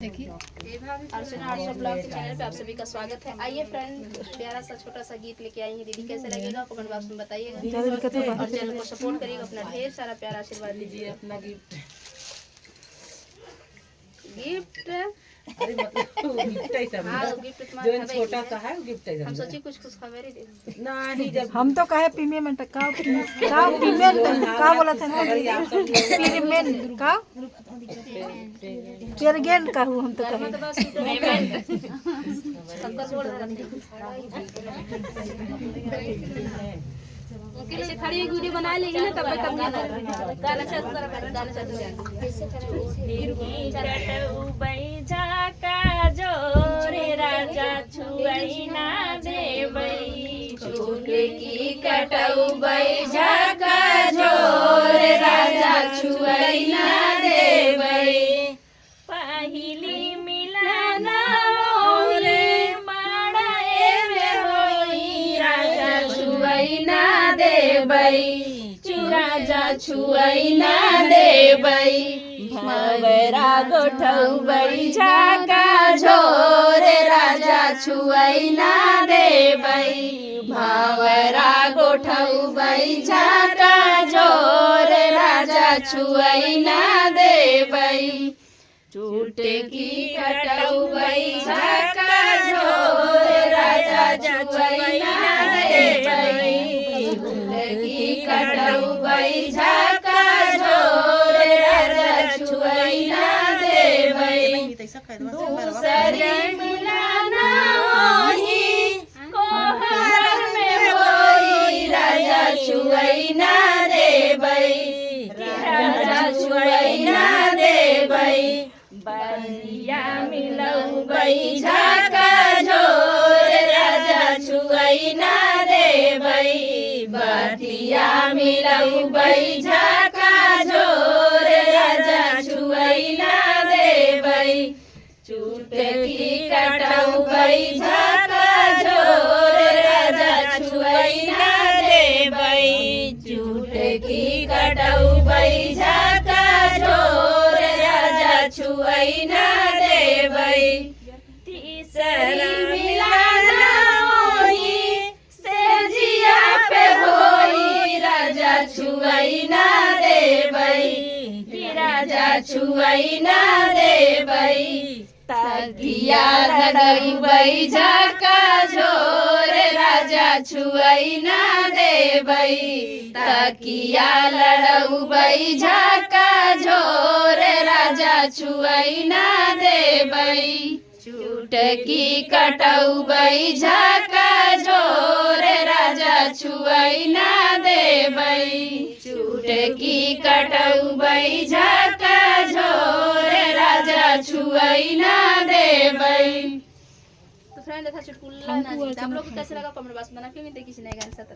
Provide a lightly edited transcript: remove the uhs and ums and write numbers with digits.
देखिए अर्चना arts blog के channel पे आप सभी का स्वागत है। आइए फ्रेंड, प्यारा सा छोटा सा गीत लेके आई हैं दीदी, कैसे लगेगा कमेंट बॉक्स में बताइएगा और चैनल को सपोर्ट करिएगा, अपना ढेर सारा प्यारा आशीर्वाद दीजिए। अपना गिफ्ट अरे मतलब गिफ्ट है सब हाँ गिफ्ट जो छोटा सा है गिफ्ट है हम सोची कुछ खबर ही दे नहीं जब हम तो कहे पीमेंट का पीमेंट का बोला था ना पीमेंट का पेरगेंट का हूँ हम तो कहे तो बस पेमेंट सबका जोड़ कैसे खड़ी एक वीडियो बना लेगी ना तब तक गाना कटऊ बैजा का जोर राजा छुआई ना देबै पहिली मिलना मोरे माड़े में होई राजा छुआई ना देबै राजा छुआई ना देबै भवरा गोठऊ बैजा का जोर राजा छुआई ना देबै भावरा गोठऊ बैजा का जोर राजा छुआई ना देबै चुटकी कटऊ बैजा का जोर राजा छुआई ना देबै चुटकी कटऊ बैजा का जोर राजा छुआई ना देबै दूसरी मिलाना होई कोहर में होई राजा छुआई ना देबै राजा छुआई ना देबै बनिया मिलऊ बैजा का जोर राजा छुआई ना देबै बतिया मिलऊ बैजा का जोर राजा छुआई ना देबै चुटकी कटऊ बैजा का जोर राजा छुआई ना देबै चुटकी कटऊ बैजा का जोर राजा छुआई ना देबै तीसरी मिलाना होई सेजिया पे होई राजा छुआई ना देबै राजा छुआई ना देबै तकिया लड़ई बैजा का जोर राजा छुआई ना देबै तकिया लड़ऊ बैजा का जोर राजा छुआई ना देबै चुटकी कटऊ बैजा का जोर राजा छुआई ना देबै चुटकी कटऊ बैजा का जोर राजा छुआई ना देबै। तो फ्रेंड था चुटकुला ना, आप लोग को कैसे लगा कमेंट बॉक्स में बताना, फिर मिलते किसी नए गाने के साथ।